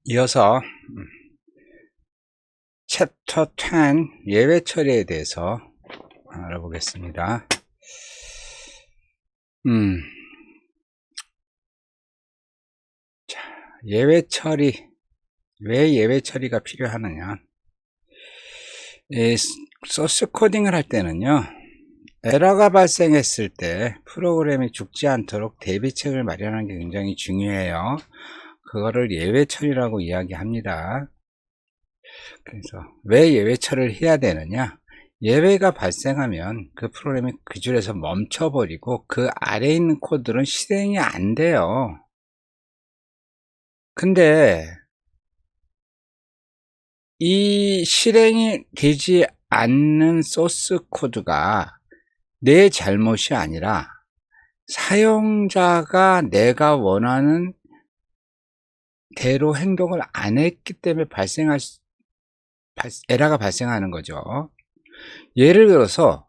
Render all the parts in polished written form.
이어서 챕터 10 예외 처리에 대해서 알아보겠습니다. 자, 예외 처리, 왜 예외 처리가 필요하느냐? 소스 코딩을 할 때는요, 에러가 발생했을 때 프로그램이 죽지 않도록 대비책을 마련하는 게 굉장히 중요해요. 그거를 예외 처리라고 이야기합니다. 그래서 왜 예외 처리를 해야 되느냐? 예외가 발생하면 그 프로그램이 그 줄에서 멈춰버리고 그 아래에 있는 코드는 실행이 안 돼요. 근데 이 실행이 되지 않는 소스 코드가 내 잘못이 아니라 사용자가 내가 원하는 대로 행동을 안 했기 때문에 에러가 발생하는 거죠. 예를 들어서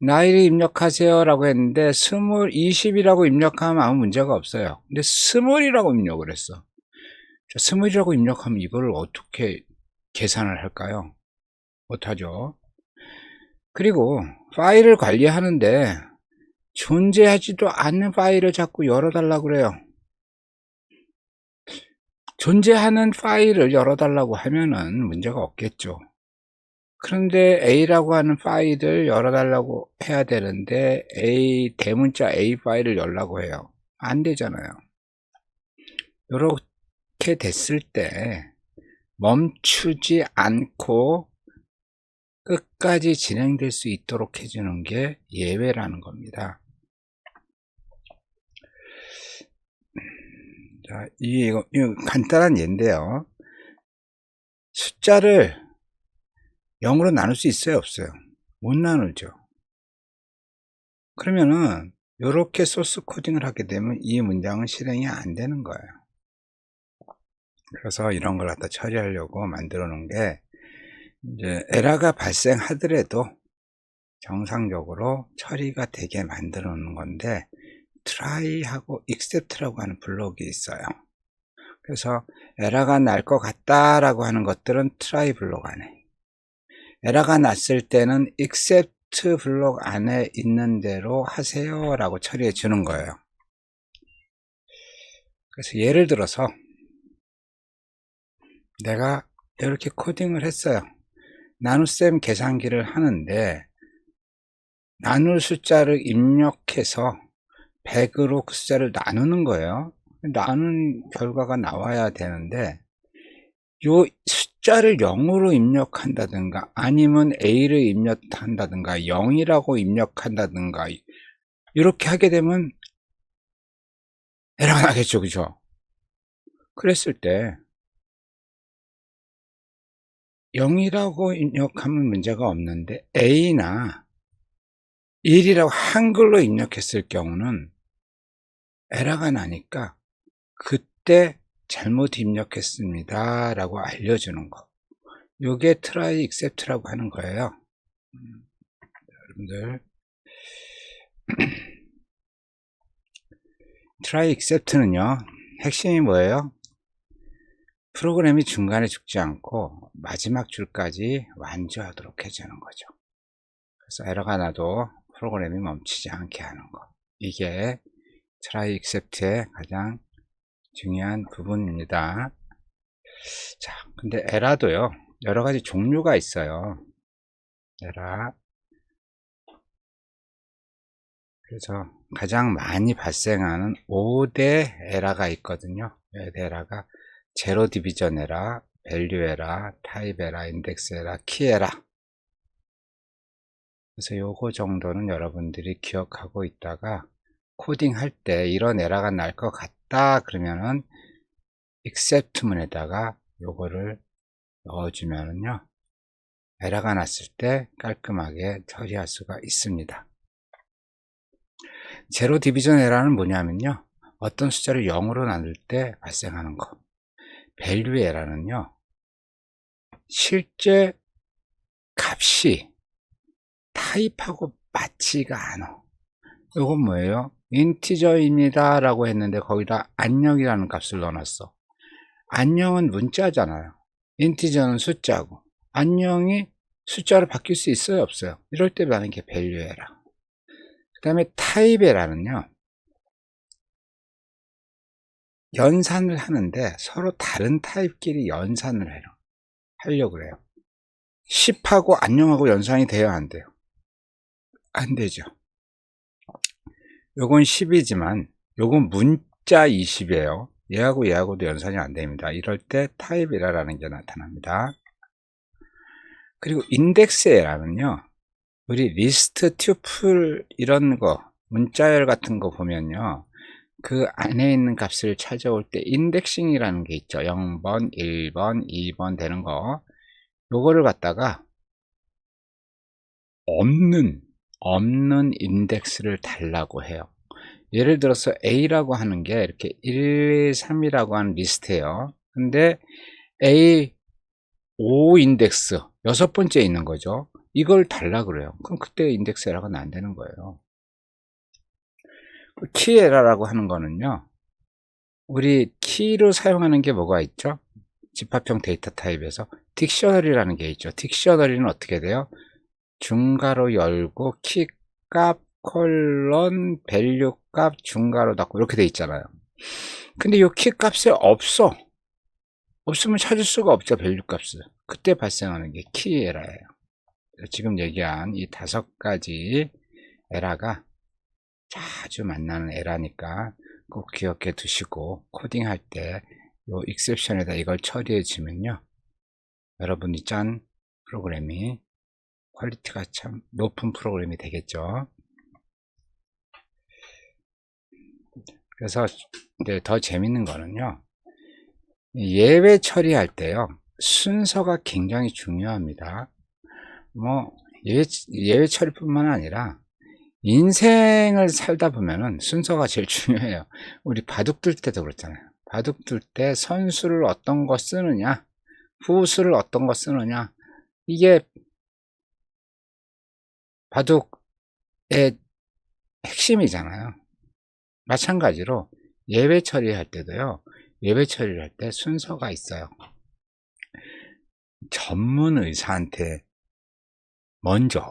나이를 입력하세요 라고 했는데 20이라고 입력하면 아무 문제가 없어요. 근데 20이라고 입력을 했어. 20이라고 입력하면 이거를 어떻게 계산을 할까요? 못하죠. 그리고 파일을 관리하는데 존재하지도 않는 파일을 자꾸 열어달라고 그래요. 존재하는 파일을 열어달라고 하면은 문제가 없겠죠. 그런데 A라고 하는 파일을 열어달라고 해야 되는데 대문자 A 파일을 열라고 해요. 안 되잖아요. 이렇게 됐을 때 멈추지 않고 끝까지 진행될 수 있도록 해주는 게 예외라는 겁니다. 자, 이거 간단한 예인데요. 숫자를 0으로 나눌 수 있어요, 없어요? 못 나누죠. 그러면은 이렇게 소스 코딩을 하게 되면 이 문장은 실행이 안 되는 거예요. 그래서 이런 걸 갖다 처리하려고 만들어 놓은 게, 이제 에러가 발생하더라도 정상적으로 처리가 되게 만들어 놓는 건데, try하고 accept라고 하는 블록이 있어요. 그래서 에러가 날 것 같다라고 하는 것들은 try 블록 안에, 에러가 났을 때는 accept 블록 안에 있는 대로 하세요 라고 처리해 주는 거예요. 그래서 예를 들어서 내가 이렇게 코딩을 했어요. 나눗셈 계산기를 하는데 나눌 숫자를 입력해서 100으로 그 숫자를 나누는 거예요. 나눈 결과가 나와야 되는데 요 숫자를 0으로 입력한다든가 아니면 A를 입력한다든가 0이라고 입력한다든가 이렇게 하게 되면 에러가 나겠죠, 그죠? 그랬을 때 0이라고 입력하면 문제가 없는데 A나 1이라고 한글로 입력했을 경우는 에러가 나니까 그때 잘못 입력했습니다 라고 알려주는 거, 요게 try accept라고 하는 거예요. 여러분들 try accept는요 핵심이 뭐예요? 프로그램이 중간에 죽지 않고 마지막 줄까지 완주하도록 해주는 거죠. 그래서 에러가 나도 프로그램이 멈추지 않게 하는 거, 이게 try accept의 가장 중요한 부분입니다. 자, 근데 에러도요 여러 가지 종류가 있어요. 에러, 그래서 가장 많이 발생하는 5대 에러가 있거든요. 5대 에러가 제로 디비전 에러, 밸류 에러, 타입 에러, 인덱스 에러, 키 에러. 그래서 요거 정도는 여러분들이 기억하고 있다가 코딩 할 때 이런 에러가 날 것 같다 그러면은 except 문에다가 요거를 넣어주면은요 에러가 났을 때 깔끔하게 처리할 수가 있습니다. 제로 디비전 에러는 뭐냐면요 어떤 숫자를 0으로 나눌 때 발생하는 거. 밸류 에러는요 실제 값이 타입하고 맞지가 않아. 이건 뭐예요? 인티저입니다 라고 했는데 거기다 안녕이라는 값을 넣어놨어. 안녕은 문자잖아요. 인티저는 숫자고, 안녕이 숫자로 바뀔 수 있어요, 없어요? 이럴 때 말하는 게 value 에러. 그 다음에 타입 에러는요, 연산을 하는데 서로 다른 타입끼리 연산을 하려고 그래요. 10하고 안녕하고 연산이 돼야 안 돼요? 안 되죠. 요건 10이지만 요건 문자 20이에요. 얘하고 얘하고도 연산이 안 됩니다. 이럴 때 타입 에러라는 게 나타납니다. 그리고 인덱스 에러는요, 우리 리스트, 튜플 이런 거, 문자열 같은 거 보면요, 그 안에 있는 값을 찾아올 때 인덱싱이라는 게 있죠. 0번, 1번, 2번 되는 거. 요거를 갖다가 없는 인덱스를 달라고 해요. 예를 들어서 A라고 하는 게 이렇게 1, 2, 3이라고 하는 리스트예요. 근데 A 5 인덱스 6번째 있는 거죠. 이걸 달라 그래요. 그럼 그때 인덱스 에러가 안 되는 거예요. 키 에러라고 하는 거는요, 우리 키로 사용하는 게 뭐가 있죠? 집합형 데이터 타입에서 딕셔너리라는 게 있죠. 딕셔너리는 어떻게 돼요? 중괄호 열고 키값 콜론 밸류 값 중괄호 닫고 이렇게 돼 있잖아요. 근데 이 키값이 없으면 찾을 수가 없죠. 밸류 값을. 그때 발생하는 게 키 에러예요. 지금 얘기한 이 5가지 에러가 자주 만나는 에러니까 꼭 기억해 두시고 코딩할 때 요 익셉션에다 이걸 처리해 주면요, 여러분이 짠 프로그램이 퀄리티가 참 높은 프로그램이 되겠죠. 그래서 이제 더 재밌는 거는요, 예외 처리할 때요, 순서가 굉장히 중요합니다. 뭐 예외 처리뿐만 아니라 인생을 살다 보면은 순서가 제일 중요해요. 우리 바둑 둘 때도 그렇잖아요. 바둑 둘 때 선수를 어떤 거 쓰느냐, 후수를 어떤 거 쓰느냐, 이게 바둑의 핵심이잖아요. 마찬가지로 예외 처리할 때도요, 예외 처리를 할 때 순서가 있어요. 전문 의사한테 먼저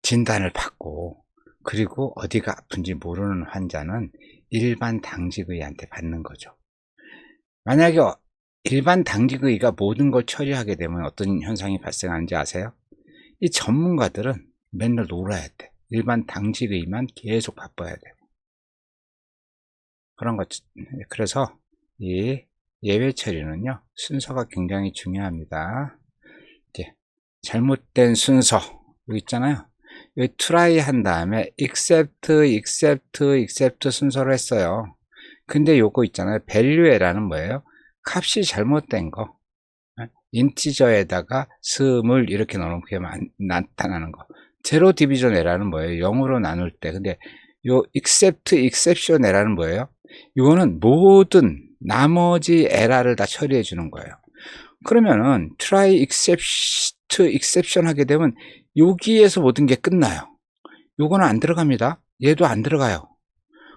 진단을 받고, 그리고 어디가 아픈지 모르는 환자는 일반 당직의한테 받는 거죠. 만약에 일반 당직의가 모든 걸 처리하게 되면 어떤 현상이 발생하는지 아세요? 이 전문가들은 맨날 놀아야 돼. 일반 당직의만 계속 바빠야 돼. 그런 것. 그래서 이 예외 처리는요, 순서가 굉장히 중요합니다. 이제 잘못된 순서 여기 있잖아요. 여기 try 한 다음에 except 순서로 했어요. 근데 요거 있잖아요. value라는 뭐예요? 값이 잘못된 거. 인티저에다가 스물 이렇게 넣으면 나타나는 거. 제로 디비전 에러는 뭐예요? 0으로 나눌 때. 근데 요 exception 에러는 뭐예요? 이거는 모든 나머지 에러를 다 처리해 주는 거예요. 그러면은 try exception 하게 되면 여기에서 모든 게 끝나요. 요거는 안 들어갑니다. 얘도 안 들어가요.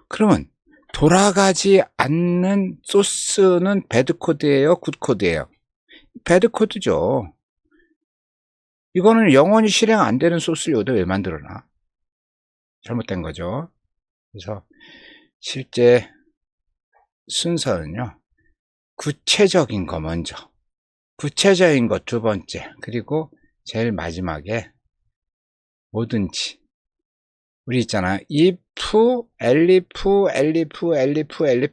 그러면 돌아가지 않는 소스는 배드 코드예요, 굿 코드예요? 배드 코드죠. 이거는 영원히 실행 안 되는 소스를 여기다 왜 만들어놔? 잘못된 거죠. 그래서 실제 순서는요, 구체적인 거 먼저, 구체적인 거 두 번째, 그리고 제일 마지막에 뭐든지 우리 있잖아요. if, elif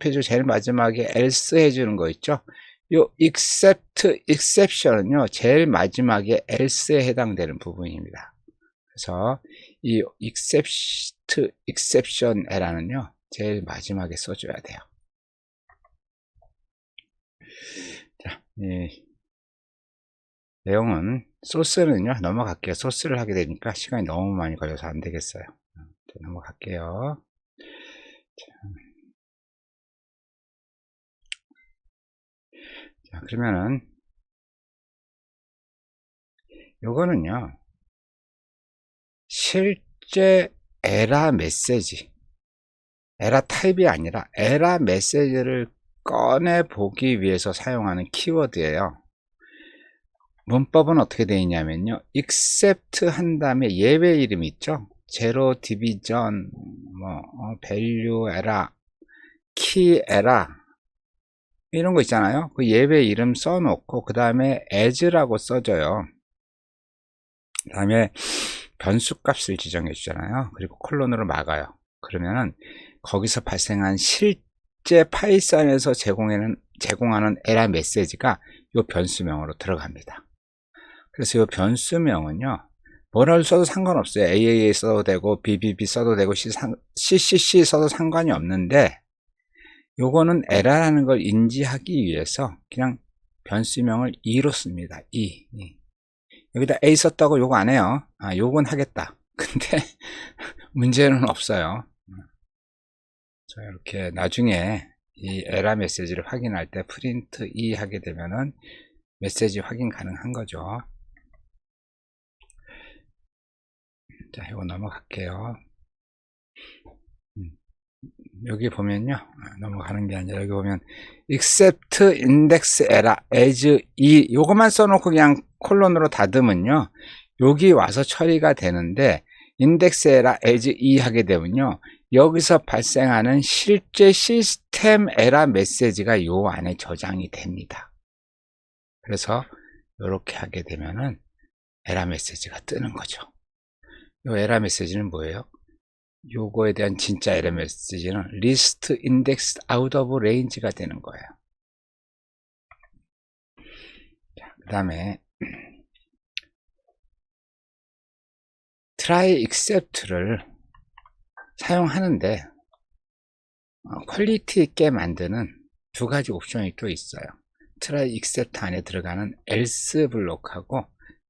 해주고 제일 마지막에 else 해주는 거 있죠. 요 exception은요, 제일 마지막에 else에 해당되는 부분입니다. 그래서 이 exception에라는요, 제일 마지막에 써줘야 돼요. 자, 내용은 소스는요, 넘어갈게요. 소스를 하게 되니까 시간이 너무 많이 걸려서 안 되겠어요. 넘어갈게요. 자, 그러면은 요거는요, 실제 에러 메시지, 에러 타입이 아니라 에러 메시지를 꺼내 보기 위해서 사용하는 키워드예요. 문법은 어떻게 되어 있냐면요, except 한 다음에 예외 이름이 있죠. 제로 디비전, value 에러, 키 에러 이런 거 있잖아요. 그 예외 이름 써놓고 그 다음에 as라고 써줘요. 그 다음에 변수 값을 지정해 주잖아요. 그리고 콜론으로 막아요. 그러면은 거기서 발생한 실제 파이썬에서 제공하는 에러 메시지가 이 변수명으로 들어갑니다. 그래서 이 변수명은요, 뭐를 써도 상관없어요. AAA 써도 되고 BBB 써도 되고 CCC 써도 상관이 없는데, 요거는 에러라는 걸 인지하기 위해서 그냥 변수명을 2로 씁니다. 2. 여기다 A 썼다고 요거 안 해요. 요건 하겠다. 근데 문제는 없어요. 자, 이렇게 나중에 이 에러 메시지를 확인할 때 프린트 E 하게 되면은 메시지 확인 가능한 거죠. 자, 이거 넘어갈게요. 여기 보면요, 넘어가는 게 아니라 여기 보면 except index error as E 요것만 써놓고 그냥 콜론으로 닫으면요, 여기 와서 처리가 되는데 index error as E 하게 되면요, 여기서 발생하는 실제 시스템 에러 메시지가 요 안에 저장이 됩니다. 그래서 이렇게 하게 되면은 에러 메시지가 뜨는 거죠. 이 에러 메시지는 뭐예요? 요거에 대한 진짜 에러 메시지는 list indexed out of range가 되는 거예요. 그 다음에 try except를 사용하는데 퀄리티 있게 만드는 두 가지 옵션이 또 있어요. try except 안에 들어가는 else 블록하고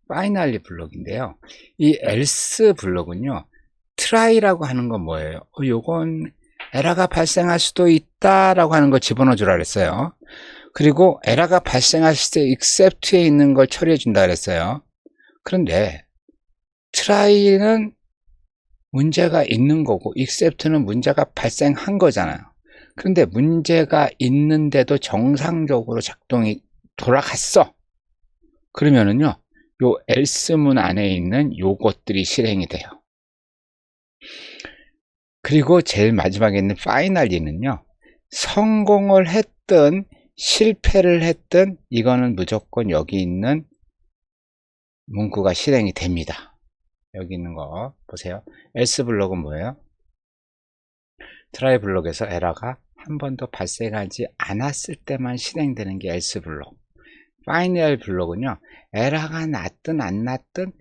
finally 블록인데요. 이 else 블록은요, try라고 하는 건 뭐예요? 요건 에러가 발생할 수도 있다라고 하는 거 집어넣어 주라 그랬어요. 그리고 에러가 발생했을 때 except에 있는 걸 처리해 준다 그랬어요. 그런데 try는 문제가 있는 거고 except는 문제가 발생한 거잖아요. 그런데 문제가 있는데도 정상적으로 작동이 돌아갔어. 그러면은요, 요 else문 안에 있는 요것들이 실행이 돼요. 그리고 제일 마지막에 있는 finally는요, 성공을 했든 실패를 했든 이거는 무조건 여기 있는 문구가 실행이 됩니다. 여기 있는 거 보세요. else 블록은 뭐예요? try 블록에서 에러가 한 번도 발생하지 않았을 때만 실행되는 게 else 블록. final 블록은요, 에러가 났든 안 났든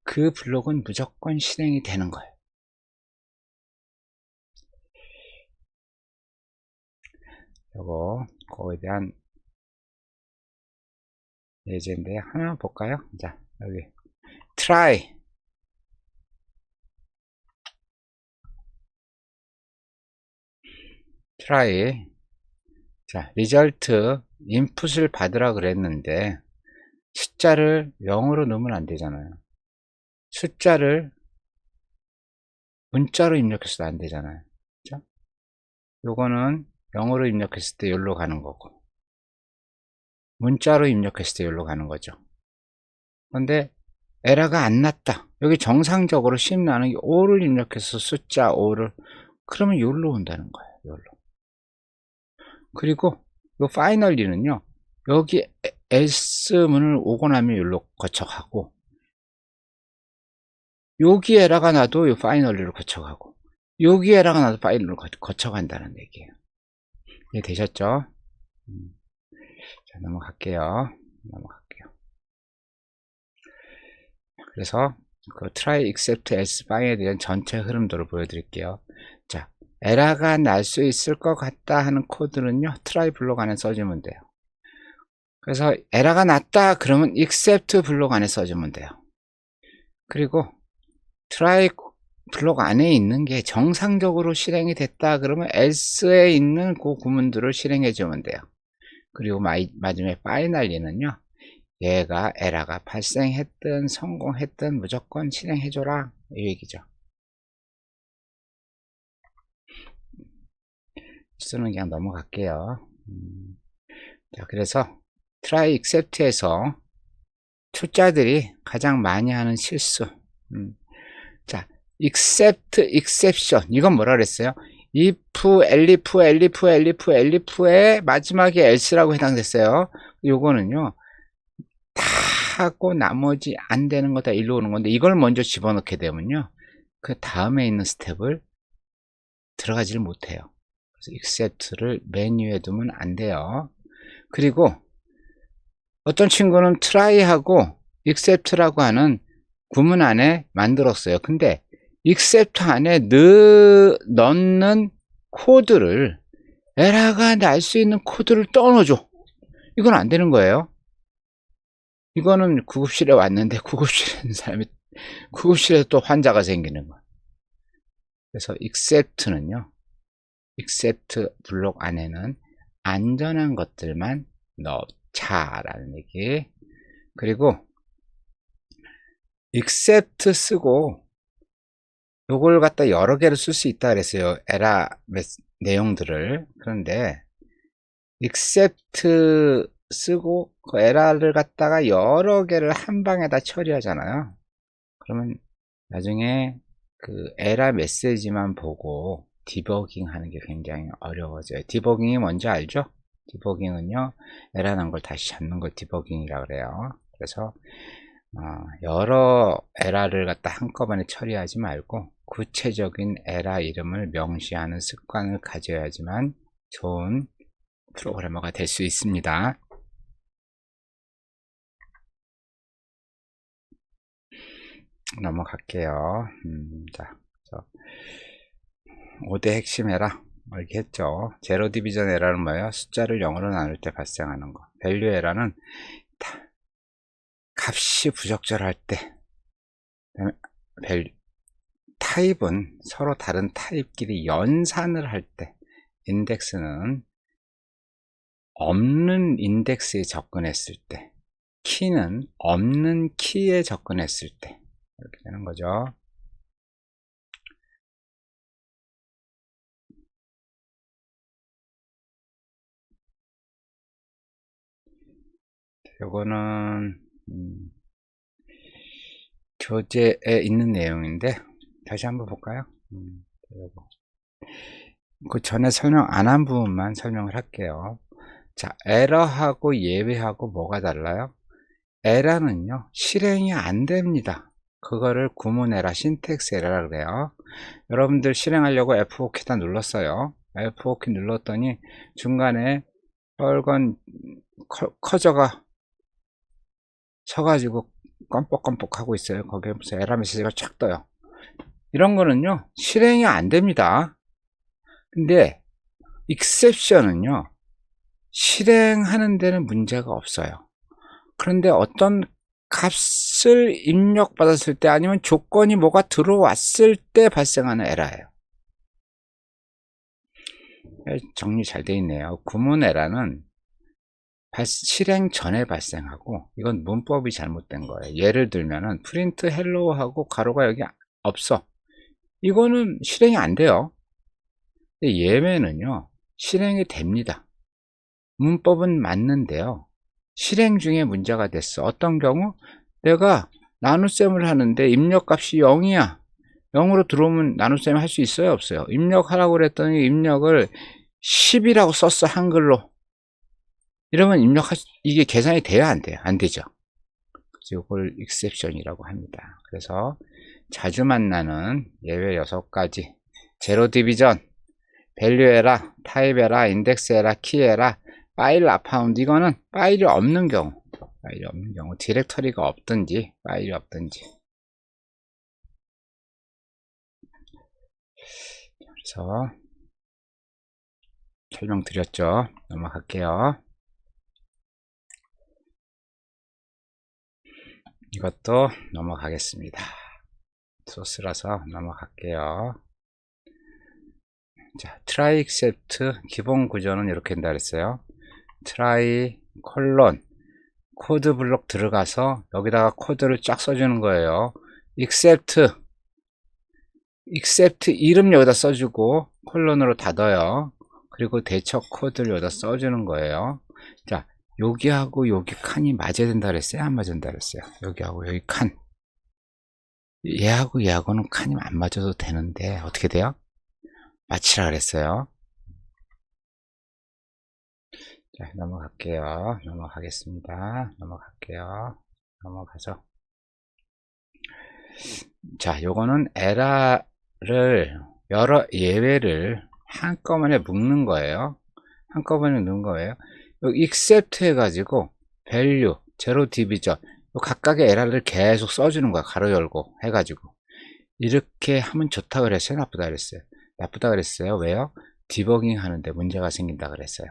그 블록은 무조건 실행이 되는 거예요. 요거 그거에 대한 예제인데 하나 볼까요? 자, 여기 try 자, 리절트 인풋을 받으라 그랬는데 숫자를 0으로 넣으면 안 되잖아요. 숫자를 문자로 입력해서도 안 되잖아요. 그렇죠? 요거는 0으로 입력했을 때 여기로 가는 거고, 문자로 입력했을 때 여기로 가는 거죠. 근데 에러가 안 났다. 여기 정상적으로 나는 5를 입력해서 숫자 5를, 그러면 여기로 온다는 거예요. 여기로. 그리고 요 finally는요, 여기 else 문을 오고 나면 여기로 거쳐가고, 여기 에러가 나도 요 finally로 거쳐가고, 여기 에러가 나도 finally로 거쳐간다는 얘기예요. 이해되셨죠? 자, 넘어갈게요. 그래서 그 try except else file에 대한 전체 흐름도를 보여드릴게요. 자, 에러가 날 수 있을 것 같다 하는 코드는요, try 블록 안에 써주면 돼요. 그래서 에러가 났다 그러면 except 블록 안에 써주면 돼요. 그리고 try 블록 안에 있는 게 정상적으로 실행이 됐다 그러면 else에 있는 그 구문들을 실행해 주면 돼요. 그리고 마지막에 finally는요, 얘가 에러가 발생했든 성공했든 무조건 실행해 줘라 이 얘기죠. 수는 그냥 넘어갈게요. 자, 그래서 try except에서 초짜들이 가장 많이 하는 실수. 자, except, exception. 이건 뭐라 그랬어요? if, elif, elif, elif, elif의 마지막에 else라고 해당됐어요. 요거는요, 다 하고 나머지 안 되는 거 다 일로 오는 건데, 이걸 먼저 집어넣게 되면요, 그 다음에 있는 스텝을 들어가지를 못해요. 그래서 except를 메뉴에 두면 안 돼요. 그리고 어떤 친구는 try하고 except라고 하는 구문 안에 만들었어요. 근데 except 안에 넣는 코드를 에러가 날 수 있는 코드를 떠넣어줘. 이건 안 되는 거예요. 이거는 구급실에 왔는데 구급실에 있는 사람이 구급실에 또 환자가 생기는 거예요. 그래서 except는요, except 블록 안에는 안전한 것들만 넣자라는 얘기. 그리고 except 쓰고 요걸 갖다 여러 개를 쓸 수 있다 그랬어요. 에라 내용들을. 그런데 except 쓰고 그 에라를 갖다가 여러 개를 한 방에 다 처리하잖아요. 그러면 나중에 그 에라 메시지만 보고 디버깅 하는 게 굉장히 어려워져요. 디버깅이 뭔지 알죠? 디버깅은요, 에라 난 걸 다시 잡는 걸 디버깅이라 그래요. 그래서 여러 에라를 갖다 한꺼번에 처리하지 말고 구체적인 에라 이름을 명시하는 습관을 가져야지만 좋은 프로그래머가 될 수 있습니다. 넘어갈게요. 자, 5대 핵심 에라 알겠죠? 제로 디비전 에라는 뭐예요? 숫자를 0으로 나눌 때 발생하는 거. 밸류 에라는 값이 부적절할 때. 타입은 서로 다른 타입끼리 연산을 할 때. 인덱스는 없는 인덱스에 접근했을 때. 키는 없는 키에 접근했을 때. 이렇게 되는 거죠. 요거는 교재에 있는 내용인데 다시 한번 볼까요? 그 전에 설명 안 한 부분만 설명을 할게요. 자, 에러하고 예외하고 뭐가 달라요? 에러는요, 실행이 안 됩니다. 그거를 구문 에러, 신텍스 에러라 그래요. 여러분들 실행하려고 F5키다 눌렀어요. F5키 눌렀더니 중간에 빨간 커저가 서가지고 껌뻑껌뻑 하고 있어요. 거기에 무슨 에러 메시지가 쫙 떠요. 이런 거는요, 실행이 안 됩니다. 근데 exception은요, 실행하는 데는 문제가 없어요. 그런데 어떤 값을 입력받았을 때 아니면 조건이 뭐가 들어왔을 때 발생하는 에러예요. 정리 잘 되어 있네요. 구문 에러는 실행 전에 발생하고, 이건 문법이 잘못된 거예요. 예를 들면은 프린트 헬로우 하고 가로가 여기 없어. 이거는 실행이 안 돼요. 근데 예외는요, 실행이 됩니다. 문법은 맞는데요, 실행 중에 문제가 됐어. 어떤 경우 내가 나눗셈을 하는데 입력값이 0이야 0으로 들어오면 나눗셈 할 수 있어요 없어요? 입력하라고 그랬더니 입력을 10이라고 썼어 한글로. 이러면 이게 계산이 돼야 안 돼요? 안 되죠. 그래서 이걸 exception이라고 합니다. 그래서 자주 만나는 예외 6가지: 제로 디비전, 밸류 에러, 타입 에러, 인덱스 에러, 키 에러, 파일 아파운드. 이거는 파일이 없는 경우, 디렉터리가 없든지 파일이 없든지. 그래서 설명드렸죠. 넘어갈게요. 이것도 넘어가겠습니다. 소스라서 넘어갈게요. 자, try except 기본 구조는 이렇게 된다 그랬어요. try 콜론 코드 블록 들어가서 여기다가 코드를 쫙 써주는 거예요. except 이름 여기다 써주고 콜론으로 닫아요. 그리고 대처 코드를 여기다 써주는 거예요. 자, 여기하고 여기 칸이 맞아야 된다 그랬어요? 안 맞아야 된다 그랬어요? 여기하고 여기 칸. 얘하고 얘하고는 칸이 안 맞아도 되는데 어떻게 돼요? 맞추라 그랬어요. 자, 넘어갈게요. 넘어가겠습니다. 넘어가서. 자, 요거는 에라를 여러 예외를 한꺼번에 묶는 거예요. 한꺼번에 넣은 거예요. 여기 except 해가지고 value, 제로 디비전 각각의 에라를 계속 써주는 거야. 가로 열고 해가지고 이렇게 하면 좋다 그랬어요? 나쁘다 그랬어요? 나쁘다 그랬어요. 왜요? 디버깅 하는데 문제가 생긴다 그랬어요.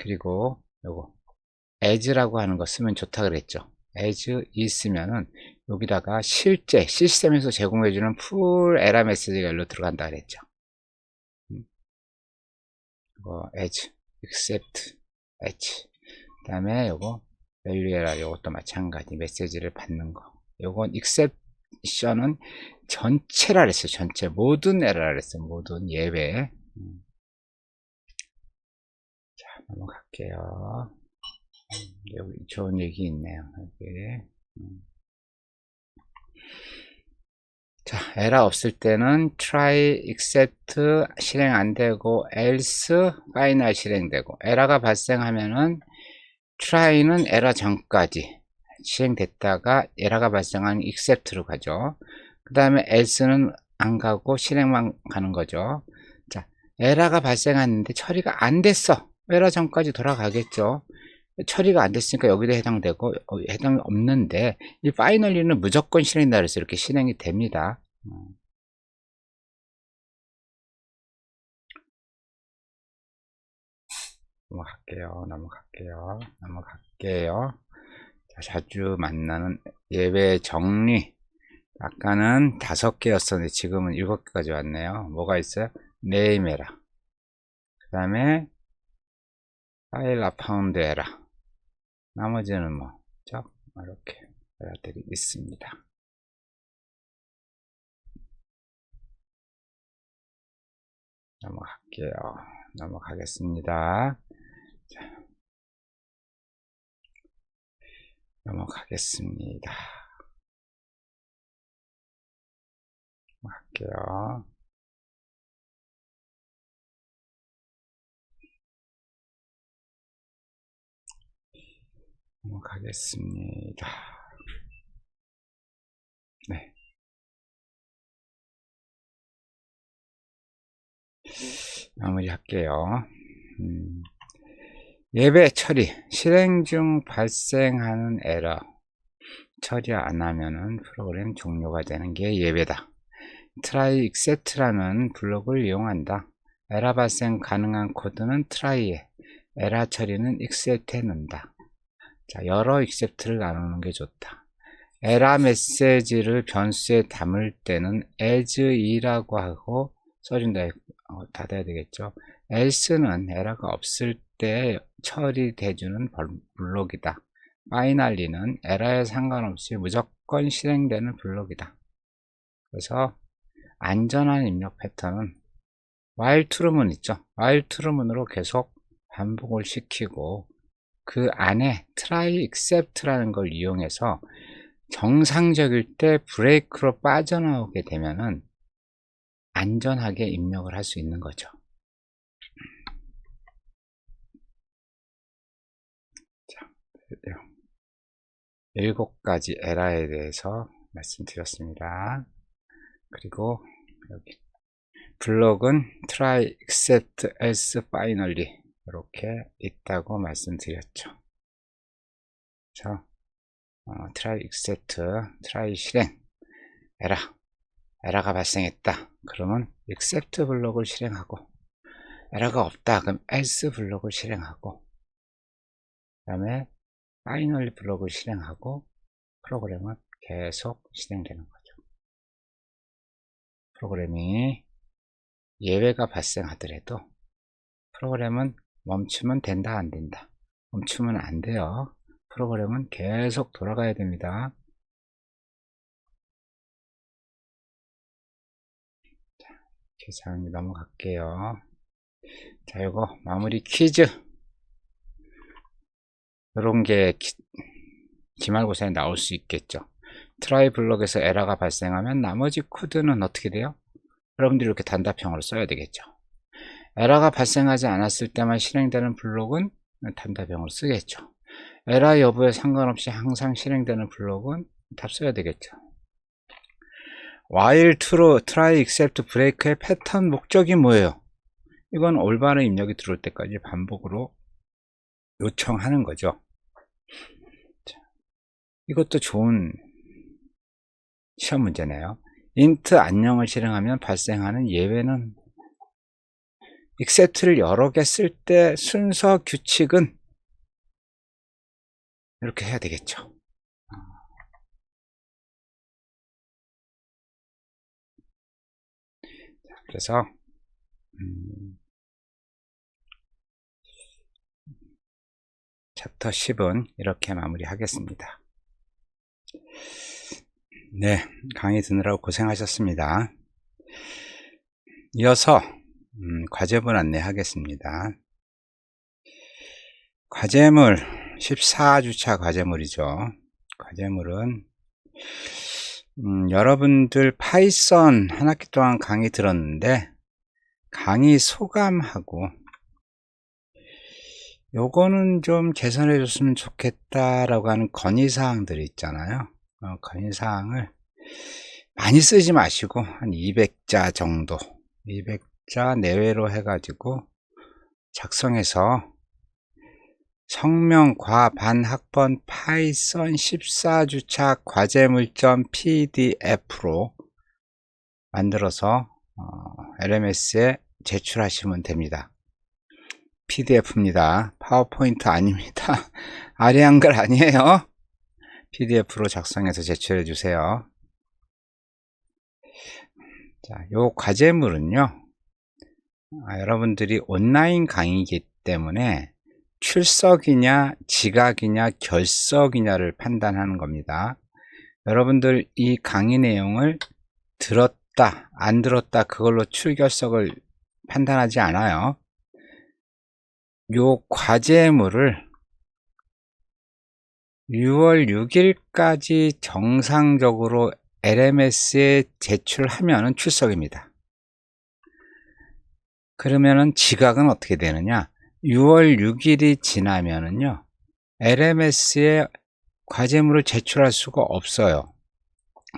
그리고 요거 as라고 하는 거 쓰면 좋다 그랬죠. as 있으면은 여기다가 실제 시스템에서 제공해주는 풀 에라 메시지가 일로 들어간다 그랬죠. as, except, h. 그 다음에 요거 value 에라 요것도 마찬가지 메시지를 받는 거. 요건 exception은 전체라 그랬어요. 전체 모든 에라라 그랬어요. 모든 예외. 자, 넘어갈게요. 여기 좋은 얘기 있네요. 여기. 자, 에라 없을 때는 try, except 실행 안 되고 else, final 실행되고 에라가 발생하면은 try는 에라 전까지 실행됐다가 에라가 발생한 except로 가죠. 그 다음에 else는 안 가고 실행만 가는 거죠. 자, 에라가 발생했는데 처리가 안 됐어. 에라 전까지 돌아가겠죠. 처리가 안 됐으니까 여기도 해당되고 해당 없는데 이 파이널리는 무조건 실행된다 그래서 이렇게 실행이 됩니다. 넘어갈게요. 자, 자주 만나는 예외 정리. 아까는 5개였었는데 지금은 7개까지 왔네요. 뭐가 있어요? 네임 에라, 그 다음에 파일 아파운드 에라, 나머지는 뭐 이렇게 에라들이 있습니다. 넘어가겠습니다. 자, 넘어갈게요. 넘어가겠습니다. 네. 마무리할게요. 예배 처리, 실행 중 발생하는 에러 처리 안 하면은 프로그램 종료가 되는 게 예배다. try except라는 블록을 이용한다. 에러 발생 가능한 코드는 try에, 에러 처리는 except에 넣는다. 자, 여러 except를 나누는 게 좋다. 에러 메시지를 변수에 담을 때는 as이라고 하고 써준다. 닫아야 되겠죠. else는 에러가 없을 때 처리돼주는 블록이다. 파이널리는 에러에 상관없이 무조건 실행되는 블록이다. 그래서 안전한 입력 패턴은 while true문 있죠. while true문으로 계속 반복을 시키고 그 안에 try except라는 걸 이용해서 정상적일 때 브레이크로 빠져나오게 되면은 안전하게 입력을 할 수 있는 거죠. 자, 7가지 에러에 대해서 말씀드렸습니다. 그리고 여기 블록은 try except else finally 이렇게 있다고 말씀드렸죠. 자, try except, try 실행, 에러가 발생했다. 그러면 except 블록을 실행하고 에러가 없다. 그럼 else 블록을 실행하고 그 다음에 파이널 블록을 실행하고 프로그램은 계속 실행되는 거죠. 프로그램이 예외가 발생하더라도 프로그램은 멈추면 된다 안 된다. 멈추면 안 돼요. 프로그램은 계속 돌아가야 됩니다. 자, 계산 넘어갈게요. 자, 이거 마무리 퀴즈. 이런 게 기말고사에 나올 수 있겠죠. 트라이 블록에서 에러가 발생하면 나머지 코드는 어떻게 돼요? 여러분들이 이렇게 단답형으로 써야 되겠죠. 에러가 발생하지 않았을 때만 실행되는 블록은 단답형으로 쓰겠죠. 에러 여부에 상관없이 항상 실행되는 블록은 답 써야 되겠죠. while true, try, except, break의 패턴 목적이 뭐예요? 이건 올바른 입력이 들어올 때까지 반복으로 요청하는 거죠. 자, 이것도 좋은 시험 문제네요. int 안녕을 실행하면 발생하는 예외는 except를 여러 개 쓸 때 순서 규칙은 이렇게 해야 되겠죠. 그래서 챕터 10은 이렇게 마무리하겠습니다. 네, 강의 듣느라고 고생하셨습니다. 이어서 과제물 안내하겠습니다. 과제물 14주차 과제물이죠. 과제물은 여러분들 파이썬 한 학기 동안 강의 들었는데 강의 소감하고 요거는 좀 개선해 줬으면 좋겠다라고 하는 건의사항들이 있잖아요. 건의사항을 많이 쓰지 마시고 한 200자 정도, 200자 내외로 해가지고 작성해서 성명, 과, 반, 학번, 파이썬 14주차 과제물점 pdf로 만들어서 LMS에 제출하시면 됩니다. pdf입니다. 파워포인트 아닙니다. 아래 한글 아니에요. pdf로 작성해서 제출해 주세요. 자, 요 과제물은요, 여러분들이 온라인 강의이기 때문에 출석이냐 지각이냐 결석이냐를 판단하는 겁니다. 여러분들 이 강의 내용을 들었다 안 들었다 그걸로 출결석을 판단하지 않아요. 요 과제물을 6월 6일까지 정상적으로 LMS에 제출하면은 출석입니다. 그러면은 지각은 어떻게 되느냐? 6월 6일이 지나면은요, LMS에 과제물을 제출할 수가 없어요.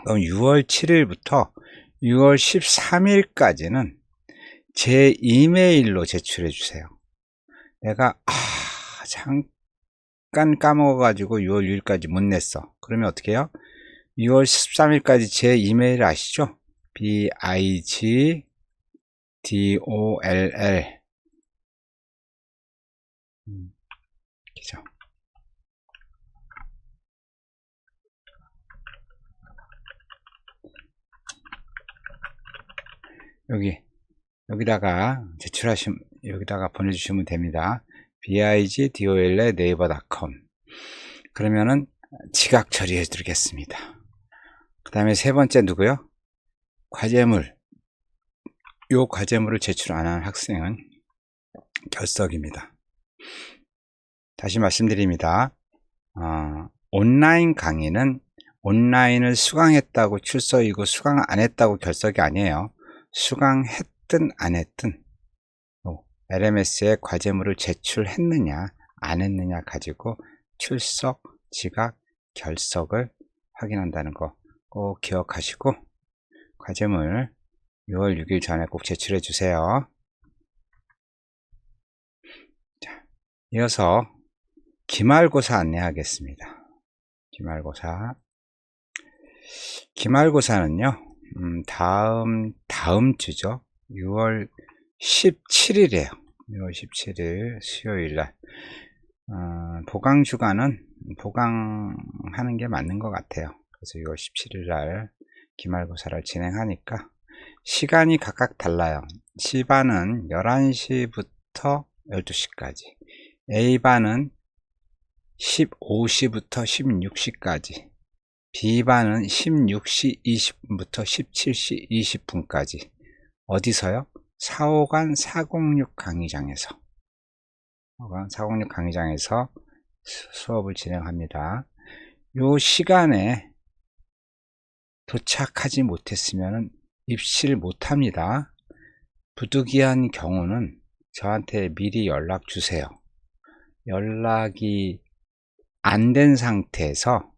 그럼 6월 7일부터 6월 13일까지는 제 이메일로 제출해 주세요. 내가 잠깐 까먹어가지고 6월 6일까지 못 냈어. 그러면 어떻게 해요? 6월 13일까지 제 이메일 아시죠? bigdoll 그죠? 여기다가 제출하시면 여기다가 보내주시면 됩니다. bigdoll 네이버.com 그러면은 지각 처리해 드리겠습니다. 그 다음에 세 번째 누구요? 과제물. 요 과제물을 제출 안 한 학생은 결석입니다. 다시 말씀드립니다. 온라인 강의는 온라인을 수강했다고 출석이고 수강 안 했다고 결석이 아니에요. 수강했든 안 했든 LMS에 과제물을 제출했느냐 안 했느냐 가지고 출석, 지각, 결석을 확인한다는 거 꼭 기억하시고 과제물 6월 6일 전에 꼭 제출해 주세요. 자, 이어서 기말고사 안내하겠습니다. 기말고사는요, 다음 주죠. 6월 17일이에요. 6월 17일 수요일날. 보강 주간은 보강하는 게 맞는 것 같아요. 그래서 6월 17일날 기말고사를 진행하니까 시간이 각각 달라요. C반은 11시부터 12시까지, A반은 15시부터 16시까지, B반은 16시 20분부터 17시 20분까지. 어디서요? 4호관 406 강의장에서 406 강의장에서 수업을 진행합니다. 요 시간에 도착하지 못했으면 입실 못합니다. 부득이한 경우는 저한테 미리 연락 주세요. 연락이 안 된 상태에서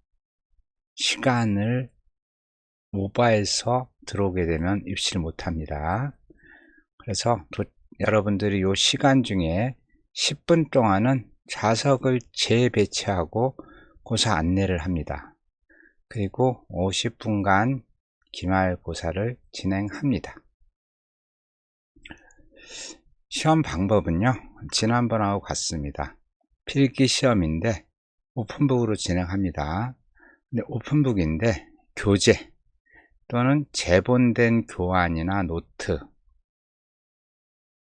시간을 오버해서 들어오게 되면 입실 못합니다. 그래서 여러분들이 요 시간 중에 10분 동안은 좌석을 재배치하고 고사 안내를 합니다. 그리고 50분간 기말고사를 진행합니다. 시험 방법은요, 지난번하고 같습니다. 필기 시험인데 오픈북으로 진행합니다. 근데 오픈북인데 교재 또는 제본된 교환이나 노트,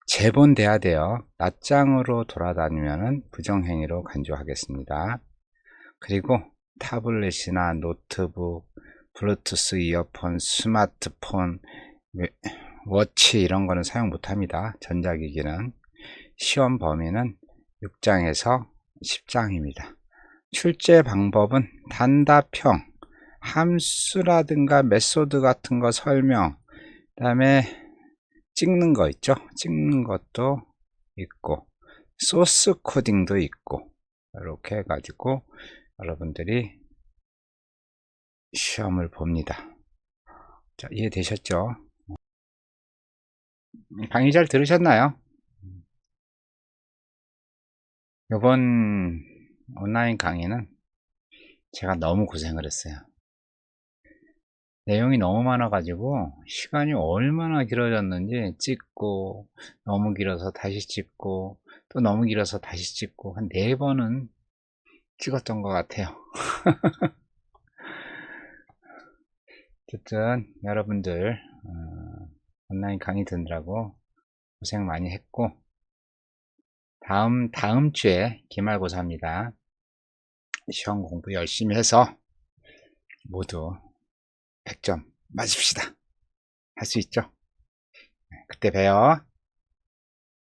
제본돼야 돼요. 낱장으로 돌아다니면 부정행위로 간주하겠습니다. 그리고 타블렛이나 노트북, 블루투스 이어폰, 스마트폰, 워치 이런 거는 사용 못합니다. 전자기기는. 시험 범위는 6장에서 10장입니다. 출제 방법은 단답형, 함수라든가 메소드 같은 거 설명, 그 다음에 찍는 거 있죠? 찍는 것도 있고 소스 코딩도 있고 이렇게 해가지고 여러분들이 시험을 봅니다. 자, 이해되셨죠? 강의 잘 들으셨나요? 이번 온라인 강의는 제가 너무 고생을 했어요. 내용이 너무 많아 가지고 시간이 얼마나 길어졌는지, 찍고 너무 길어서 다시 찍고 또 너무 길어서 다시 찍고 한 4번은 찍었던 것 같아요. 어쨌든 여러분들 온라인 강의 듣느라고 고생 많이 했고, 다음 주에 기말고사입니다. 시험 공부 열심히 해서 모두 100점 맞읍시다. 할 수 있죠? 그때 봬요.